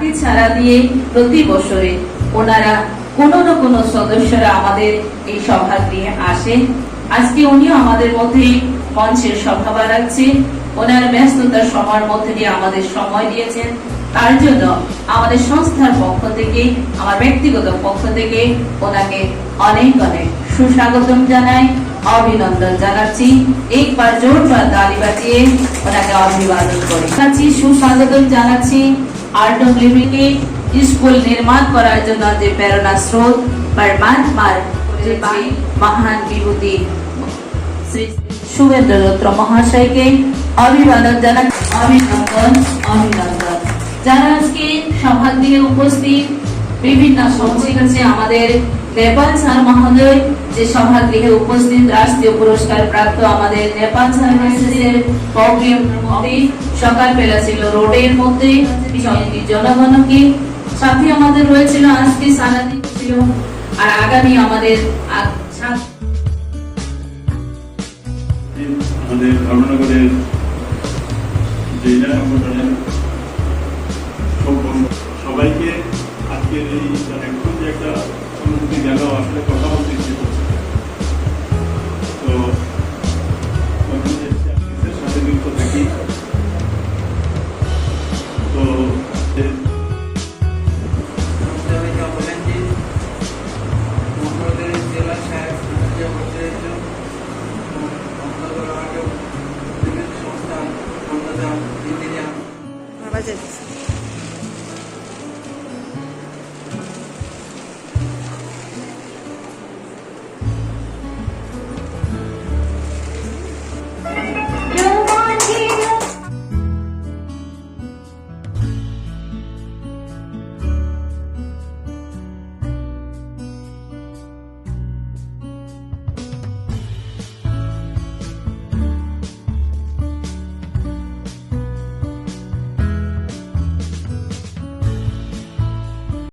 হাতে ছাড়া দিয়ে প্রতি বছরে ওনারা কোনো না কোনো সদস্যরা আমাদের এই সভাগৃহে আসেন। আজকে উনিও আমাদের মধ্যে মঞ্চের সভা বাড়াচ্ছে, ওনার ব্যস্ততার সময়ের মধ্যে দিয়ে আমাদের সময় দিয়েছেন। তার জন্য আমাদের সংস্থার পক্ষ থেকে, আমার ব্যক্তিগত পক্ষ থেকে ওনাকে অনেক অনেক সুস্বাগতম জানাই, অভিনন্দন জানাচ্ছি। একবার জোরদার তালি বাজিয়ে ওনাকে অভিবাদন করি। সুস্বাগতম জানাচ্ছি আর্টন লিমিটেড স্কুল নির্মাণ করার জন্য যে প্রেরণা স্রোত পরমাত্মার যে মহান বিভূতি শ্রী শুভেন্দ্র দত্ত মহাশয়কে অভিবাদন জানাচ্ছি। অভিনন্দন অভিনন্দন। যারা আজকে সভাগৃহে উপস্থিত, বিভিন্ন সংস্থা আছে, আমাদের নেপাল স্যার মহোদয় যে সভাগৃহে উপস্থিত, রাষ্ট্রীয় পুরস্কার প্রাপ্ত আমাদের নেপাল স্যার মেসেজের প্রোগ্রাম মধ্যে সকালবেলা ছিল রোডের মধ্যে জনগণকে, সাথে আমাদের রয়েছিল আজকে সারাদিন ছিল, আর আগামী আমাদের ধর্মনগরের জেলা সংগঠনের সবাইকে আজকের এই এখন যে একটা অনুভূতি গেল, আসলে কথা বলতে ইচ্ছে করছে। তো সাথে যুক্ত থাকি। তো জেলা সাহেব সংস্থা